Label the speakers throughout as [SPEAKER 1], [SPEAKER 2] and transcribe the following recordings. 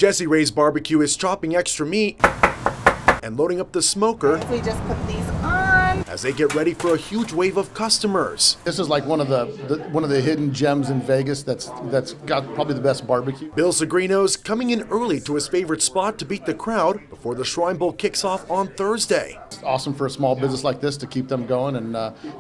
[SPEAKER 1] Jessie Ray's Barbecue is chopping extra meat and loading up the smoker.
[SPEAKER 2] We just put these on
[SPEAKER 1] as they get ready for a huge wave of customers.
[SPEAKER 3] This is like one of the hidden gems in Vegas that's got probably the best barbecue.
[SPEAKER 1] Bill Zagrino's coming in early to his favorite spot to beat the crowd before the Shrine Bowl kicks off on Thursday.
[SPEAKER 3] It's awesome for a small business like this to keep them going and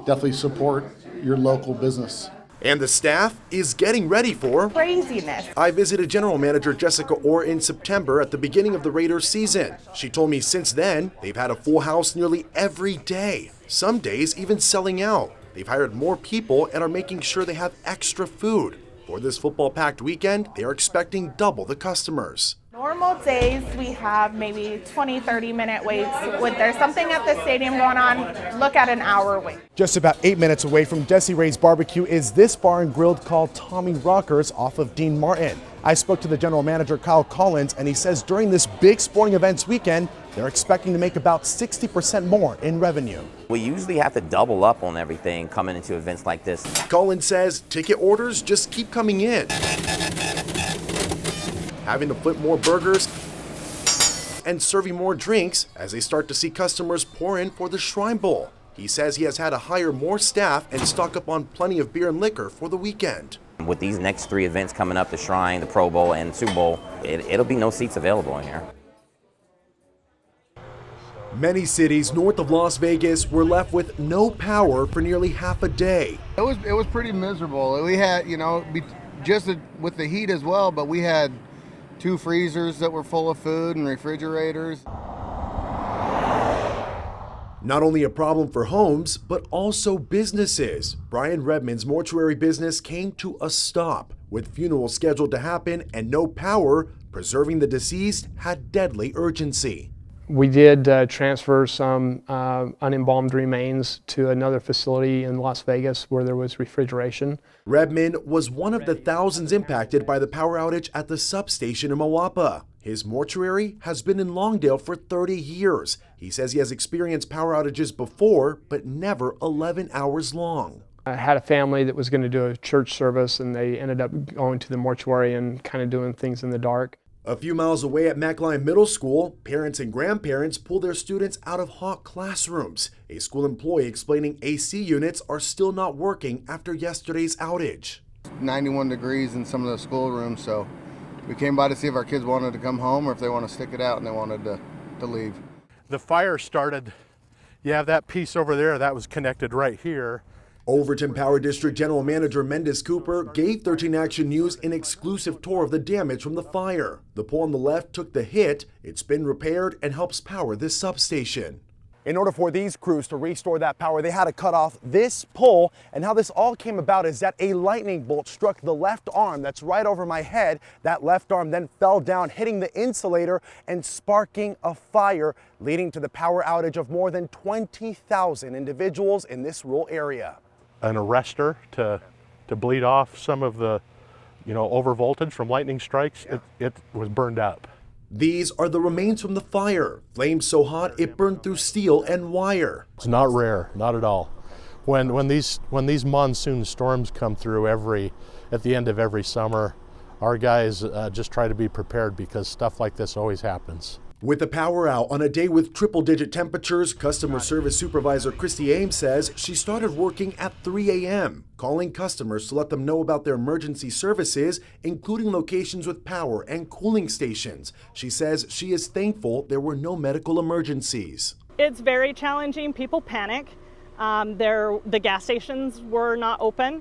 [SPEAKER 3] definitely support your local business.
[SPEAKER 1] And the staff is getting ready for
[SPEAKER 2] craziness.
[SPEAKER 1] I visited General Manager Jessica Orr in September at the beginning of the Raiders season. She told me since then, they've had a full house nearly every day. Some days even selling out. They've hired more people and are making sure they have extra food. For this football-packed weekend, they are expecting double the customers.
[SPEAKER 2] Normal days, we have maybe 20, 30-minute waits. When there's something at the stadium going on, look at an hour wait.
[SPEAKER 1] Just about 8 minutes away from Jessie Ray's Barbecue is this bar and grill called Tommy Rockers off of Dean Martin. I spoke to the general manager, Kyle Collins, and he says during this big sporting events weekend, they're expecting to make about 60% more in revenue.
[SPEAKER 4] We usually have to double up on everything coming into events like this.
[SPEAKER 1] Collins says ticket orders just keep coming in. Having to flip more burgers and serving more drinks as they start to see customers pour in for the Shrine Bowl. He says he has had to hire more staff and stock up on plenty of beer and liquor for the weekend.
[SPEAKER 4] With these next 3 events coming up, the Shrine, the Pro Bowl, and Super Bowl, it'll be no seats available in here.
[SPEAKER 1] Many cities north of Las Vegas were left with no power for nearly half a day.
[SPEAKER 5] It was pretty miserable. We had, just with the heat as well, but we had 2 freezers that were full of food and refrigerators.
[SPEAKER 1] Not only a problem for homes, but also businesses. Brian Redmond's mortuary business came to a stop. With funerals scheduled to happen and no power, preserving the deceased had deadly urgency.
[SPEAKER 6] We did transfer some unembalmed remains to another facility in Las Vegas where there was refrigeration.
[SPEAKER 1] Redmond was one of the thousands impacted by the power outage at the substation in Moapa. His mortuary has been in Longdale for 30 years. He says he has experienced power outages before, but never 11 hours long.
[SPEAKER 6] I had a family that was going to do a church service, and they ended up going to the mortuary and kind of doing things in the dark.
[SPEAKER 1] A few miles away at McLean Middle School, parents and grandparents pull their students out of hot classrooms. A school employee explaining AC units are still not working after yesterday's outage.
[SPEAKER 5] 91 degrees in some of the schoolrooms, so we came by to see if our kids wanted to come home or if they want to stick it out and they wanted to leave.
[SPEAKER 7] The fire started, you have that piece over there that was connected right here.
[SPEAKER 1] Overton Power District General Manager Mendes Cooper gave 13 Action News an exclusive tour of the damage from the fire. The pole on the left took the hit. It's been repaired and helps power this substation. In order for these crews to restore that power, they had to cut off this pole. And how this all came about is that a lightning bolt struck the left arm that's right over my head. That left arm then fell down, hitting the insulator and sparking a fire, leading to the power outage of more than 20,000 individuals in this rural area.
[SPEAKER 7] An arrestor to bleed off some of the, over voltage from lightning strikes. It was burned up.
[SPEAKER 1] These are the remains from the fire. Flames so hot it burned through steel and wire.
[SPEAKER 7] It's not rare, not at all. When these monsoon storms come through at the end of every summer, our guys just try to be prepared because stuff like this always happens.
[SPEAKER 1] With the power out on a day with triple-digit temperatures, customer service supervisor Christy Ames says she started working at 3 a.m., calling customers to let them know about their emergency services, including locations with power and cooling stations. She says she is thankful there were no medical emergencies.
[SPEAKER 8] It's very challenging. People panic. The gas stations were not open,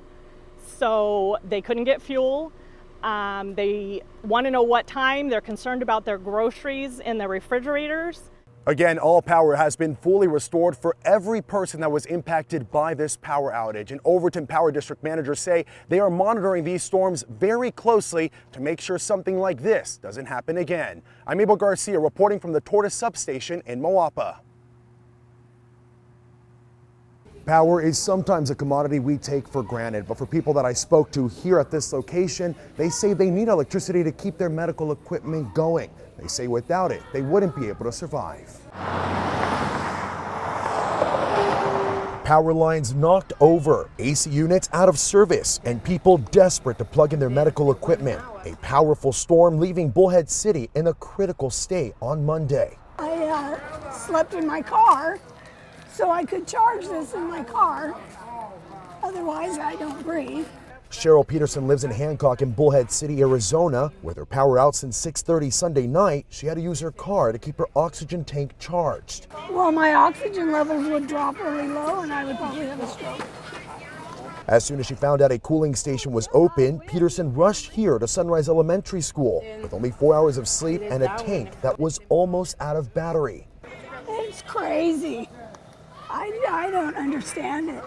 [SPEAKER 8] so they couldn't get fuel. They want to know what time. They're concerned about their groceries in the refrigerators.
[SPEAKER 1] Again, all power has been fully restored for every person that was impacted by this power outage. And Overton Power District managers say they are monitoring these storms very closely to make sure something like this doesn't happen again. I'm Abel Garcia reporting from the Tortoise substation in Moapa. Power is sometimes a commodity we take for granted, but for people that I spoke to here at this location, they say they need electricity to keep their medical equipment going. They say without it, they wouldn't be able to survive. Power lines knocked over, AC units out of service, and people desperate to plug in their medical equipment. A powerful storm leaving Bullhead City in a critical state on Monday.
[SPEAKER 9] I slept in my car so I could charge this in my car. Otherwise, I don't breathe.
[SPEAKER 1] Cheryl Peterson lives in Hancock in Bullhead City, Arizona. With her power out since 6:30 Sunday night, she had to use her car to keep her oxygen tank charged.
[SPEAKER 9] Well, my oxygen levels would drop really low and I would probably have a stroke.
[SPEAKER 1] As soon as she found out a cooling station was open, Peterson rushed here to Sunrise Elementary School with only 4 hours of sleep and a tank that was almost out of battery.
[SPEAKER 9] It's crazy. I don't understand it.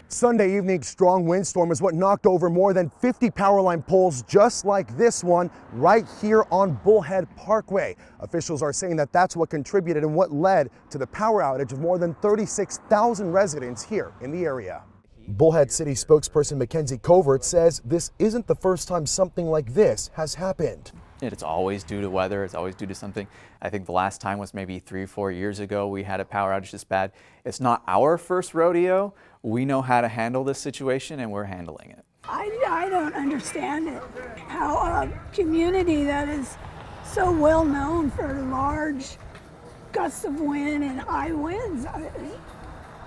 [SPEAKER 1] Sunday evening, strong windstorm is what knocked over more than 50 power line poles just like this one right here on Bullhead Parkway. Officials are saying that that's what contributed and what led to the power outage of more than 36,000 residents here in the area. Bullhead City spokesperson Mackenzie Covert says this isn't the first time something like this has happened.
[SPEAKER 10] It's always due to weather. It's always due to something. I think the last time was maybe 3 or 4 years ago we had a power outage this bad. It's not our first rodeo. We know how to handle this situation and we're handling it.
[SPEAKER 9] I don't understand it. How a community that is so well known for large gusts of wind and high winds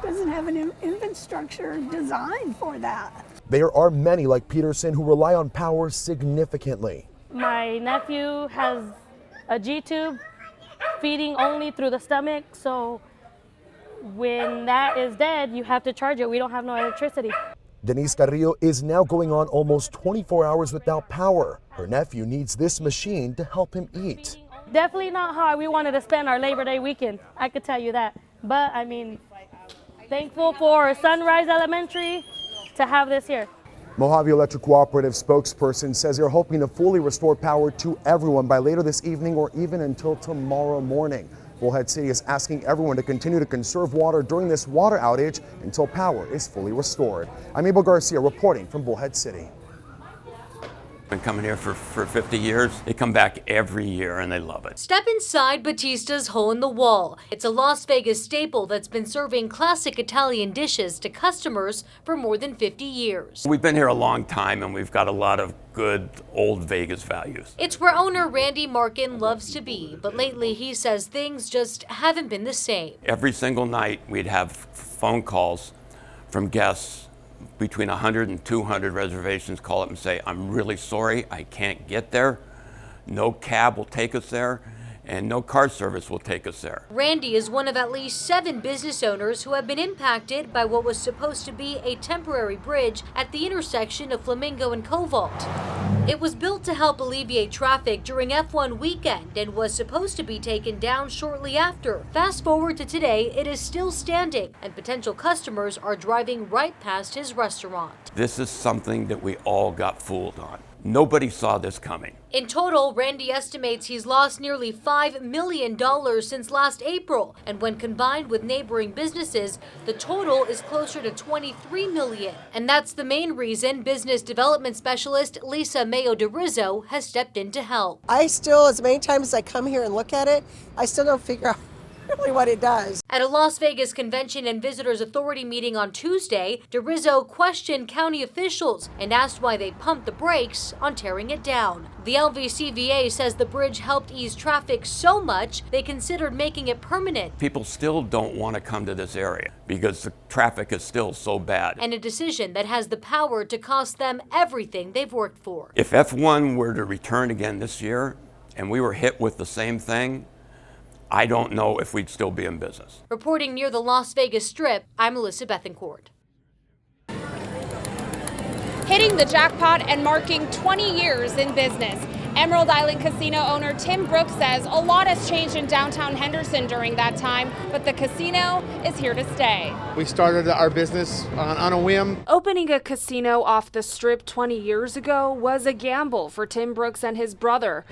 [SPEAKER 9] doesn't have an infrastructure designed for that.
[SPEAKER 1] There are many like Peterson who rely on power significantly.
[SPEAKER 11] My nephew has a G-tube feeding only through the stomach, so when that is dead, you have to charge it. We don't have no electricity.
[SPEAKER 1] Denise Carrillo is now going on almost 24 hours without power. Her nephew needs this machine to help him eat.
[SPEAKER 11] Definitely not how we wanted to spend our Labor Day weekend, I could tell you that. But I mean, thankful for Sunrise Elementary to have this here.
[SPEAKER 1] Mojave Electric Cooperative spokesperson says they're hoping to fully restore power to everyone by later this evening or even until tomorrow morning. Bullhead City is asking everyone to continue to conserve water during this water outage until power is fully restored. I'm Abel Garcia reporting from Bullhead City.
[SPEAKER 12] Been coming here for 50 years. They come back every year and they love it.
[SPEAKER 13] Step inside Batista's Hole in the Wall. It's a Las Vegas staple that's been serving classic Italian dishes to customers for more than 50 years.
[SPEAKER 12] We've been here a long time and we've got a lot of good old Vegas values.
[SPEAKER 13] It's where owner Randy Markin loves to be, but lately he says things just haven't been the same.
[SPEAKER 12] Every single night we'd have phone calls from guests. Between 100 and 200 reservations call up and say, I'm really sorry, I can't get there. No cab will take us there, and no car service will take us there.
[SPEAKER 13] Randy is one of at least 7 business owners who have been impacted by what was supposed to be a temporary bridge at the intersection of Flamingo and Cobalt. It was built to help alleviate traffic during F1 weekend and was supposed to be taken down shortly after. Fast forward to today, it is still standing, and potential customers are driving right past his restaurant.
[SPEAKER 12] This is something that we all got fooled on. Nobody saw this coming.
[SPEAKER 13] In total, Randy estimates he's lost nearly $5 million since last April, and when combined with neighboring businesses, the total is closer to $23 million. And that's the main reason business development specialist Lisa Mayo DeRizzo has stepped in to help.
[SPEAKER 14] I still, as many times as I come here and look at it, I still don't figure out really what it does.
[SPEAKER 13] At a Las Vegas Convention and Visitors Authority meeting on Tuesday, DeRizzo questioned county officials and asked why they pumped the brakes on tearing it down. The LVCVA says the bridge helped ease traffic so much they considered making it permanent.
[SPEAKER 12] People still don't want to come to this area because the traffic is still so bad.
[SPEAKER 13] And a decision that has the power to cost them everything they've worked for.
[SPEAKER 12] If F1 were to return again this year and we were hit with the same thing, I don't know if we'd still be in business.
[SPEAKER 13] Reporting near the Las Vegas Strip, I'm Melissa Bethencourt.
[SPEAKER 15] Hitting the jackpot and marking 20 years in business. Emerald Island Casino owner Tim Brooks says a lot has changed in downtown Henderson during that time, but the casino is here to stay.
[SPEAKER 16] We started our business on a whim.
[SPEAKER 15] Opening a casino off the Strip 20 years ago was a gamble for Tim Brooks and his brother.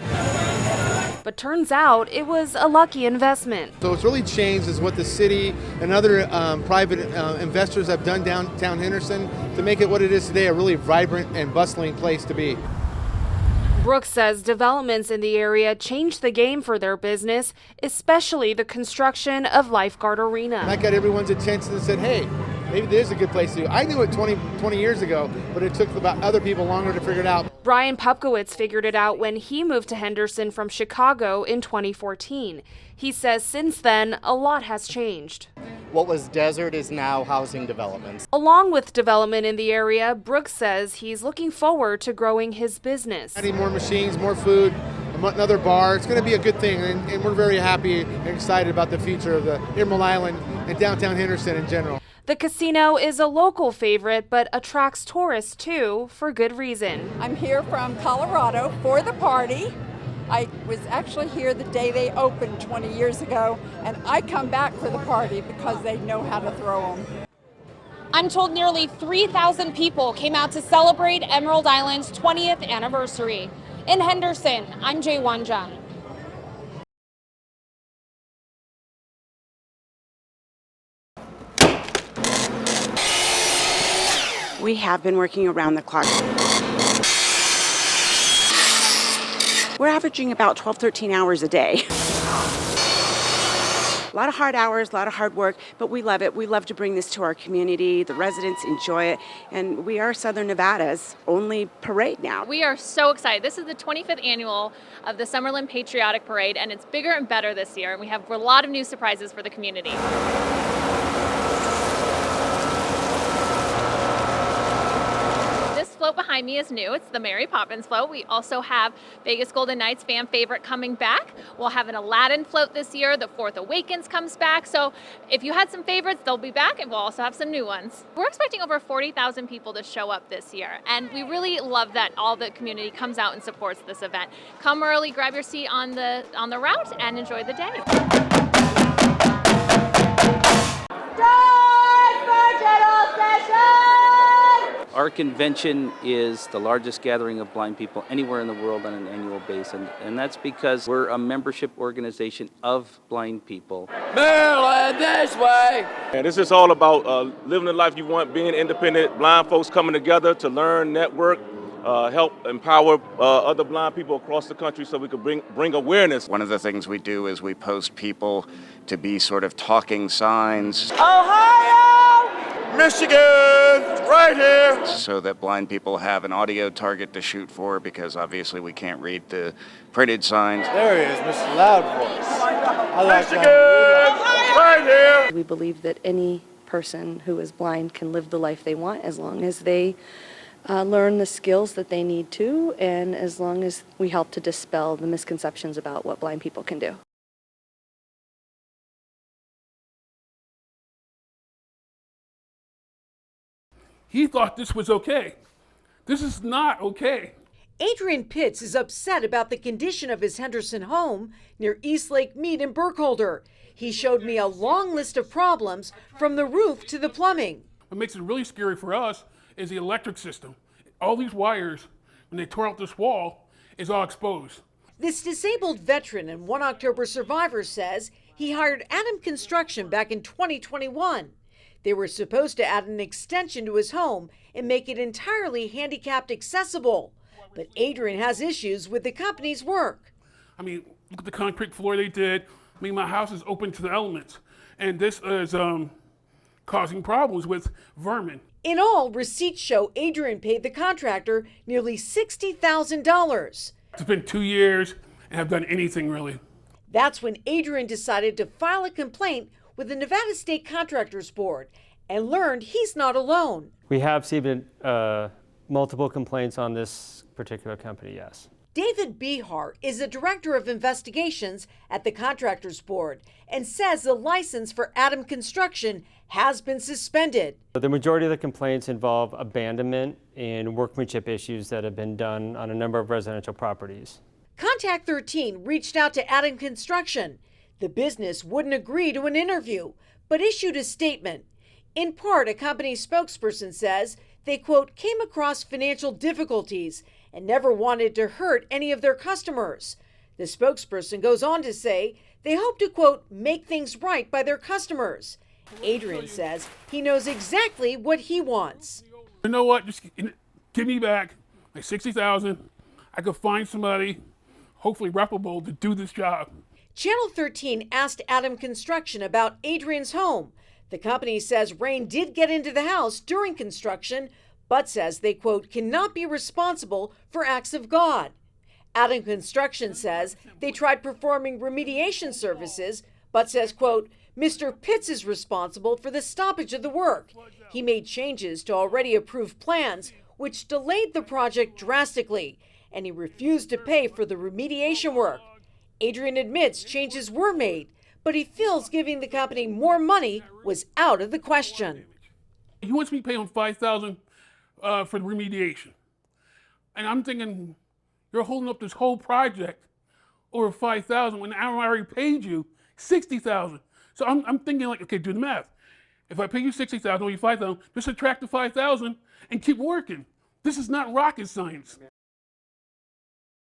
[SPEAKER 15] But turns out it was a lucky investment.
[SPEAKER 16] So what's really changed is what the city and other private investors have done downtown Henderson to make it what it is today, a really vibrant and bustling place to be.
[SPEAKER 15] Brooks says developments in the area changed the game for their business, especially the construction of Lifeguard Arena.
[SPEAKER 16] And that got everyone's attention and said, hey, maybe it is a good place to. I knew it 20 years ago, but it took about other people longer to figure it out.
[SPEAKER 15] Brian Pupkowitz figured it out when he moved to Henderson from Chicago in 2014. He says since then, a lot has changed.
[SPEAKER 17] What was desert is now housing developments.
[SPEAKER 15] Along with development in the area, Brooks says he's looking forward to growing his business.
[SPEAKER 16] Adding more machines, more food, another bar. It's going to be a good thing, and we're very happy and excited about the future of the Emerald Island and downtown Henderson in general.
[SPEAKER 15] The casino is a local favorite, but attracts tourists too, for good reason.
[SPEAKER 18] I'm here from Colorado for the party. I was actually here the day they opened 20 years ago, and I come back for the party because they know how to throw them.
[SPEAKER 15] I'm told nearly 3,000 people came out to celebrate Emerald Island's 20th anniversary. In Henderson, I'm Jay Wanjang.
[SPEAKER 19] We have been working around the clock. We're averaging about 12, 13 hours a day. A lot of hard hours, a lot of hard work, but we love it. We love to bring this to our community. The residents enjoy it, and we are Southern Nevada's only parade now.
[SPEAKER 20] We are so excited. This is the 25th annual of the Summerlin Patriotic Parade, and it's bigger and better this year, and we have a lot of new surprises for the community. This float behind me is new. It's the Mary Poppins float. We also have Vegas Golden Knights fan favorite coming back. We'll have an Aladdin float this year. The Fourth Awakens comes back. So if you had some favorites, they'll be back, and we'll also have some new ones. We're expecting over 40,000 people to show up this year, and we really love that all the community comes out and supports this event. Come early, grab your seat on the route, and enjoy the day.
[SPEAKER 21] Our convention is the largest gathering of blind people anywhere in the world on an annual basis, and that's because we're a membership organization of blind people.
[SPEAKER 22] Maryland this way! And this is all about living the life you want, being independent, blind folks coming together to learn, network, help empower other blind people across the country so we can bring awareness.
[SPEAKER 23] One of the things we do is we post people to be sort of talking signs.
[SPEAKER 22] Ohio! Michigan! Right here!
[SPEAKER 23] So that blind people have an audio target to shoot for, because obviously we can't read the printed signs.
[SPEAKER 22] There he is, Mr. Loud Voice. I like Michigan! Right here!
[SPEAKER 24] We believe that any person who is blind can live the life they want as long as they learn the skills that they need to, and as long as we help to dispel the misconceptions about what blind people can do.
[SPEAKER 25] He thought this was okay. This is not okay.
[SPEAKER 26] Adrian Pitts is upset about the condition of his Henderson home near Eastlake Mead and Burkholder. He showed me a long list of problems from the roof to the plumbing.
[SPEAKER 25] What makes it really scary for us is the electric system. All these wires, when they tore out this wall, is all exposed.
[SPEAKER 26] This disabled veteran and 1 October survivor says he hired Adam Construction back in 2021. They were supposed to add an extension to his home and make it entirely handicapped accessible. But Adrian has issues with the company's work.
[SPEAKER 25] I mean, look at the concrete floor they did. I mean, my house is open to the elements. And this is causing problems with vermin.
[SPEAKER 26] In all, receipts show Adrian paid the contractor nearly $60,000.
[SPEAKER 25] It's been 2 years and haven't done anything really.
[SPEAKER 26] That's when Adrian decided to file a complaint with the Nevada State Contractors Board and learned he's not alone.
[SPEAKER 27] We have seen multiple complaints on this particular company, yes.
[SPEAKER 26] David Behar is the Director of Investigations at the Contractors Board and says the license for Adam Construction has been suspended.
[SPEAKER 27] The majority of the complaints involve abandonment and workmanship issues that have been done on a number of residential properties.
[SPEAKER 26] Contact 13 reached out to Adam Construction. The business wouldn't agree to an interview, but issued a statement. In part, a company spokesperson says they, quote, came across financial difficulties and never wanted to hurt any of their customers. The spokesperson goes on to say they hope to, quote, make things right by their customers. Adrian says he knows exactly what he wants.
[SPEAKER 25] You know what? Just give me back like $60,000. I could find somebody, hopefully reputable, to do this job.
[SPEAKER 26] Channel 13 asked Adam Construction about Adrian's home. The company says rain did get into the house during construction, but says they, quote, cannot be responsible for acts of God. Adam Construction says they tried performing remediation services, but says, quote, Mr. Pitts is responsible for the stoppage of the work. He made changes to already approved plans, which delayed the project drastically, and he refused to pay for the remediation work. Adrian admits changes were made, but he feels giving the company more money was out of the question.
[SPEAKER 25] He wants me to pay him $5,000 for the remediation. And I'm thinking, you're holding up this whole project over $5,000 when I already paid you $60,000. So I'm thinking like, okay, do the math. If I pay you $60,000 or you $5,000, just subtract the $5,000 and keep working. This is not rocket science.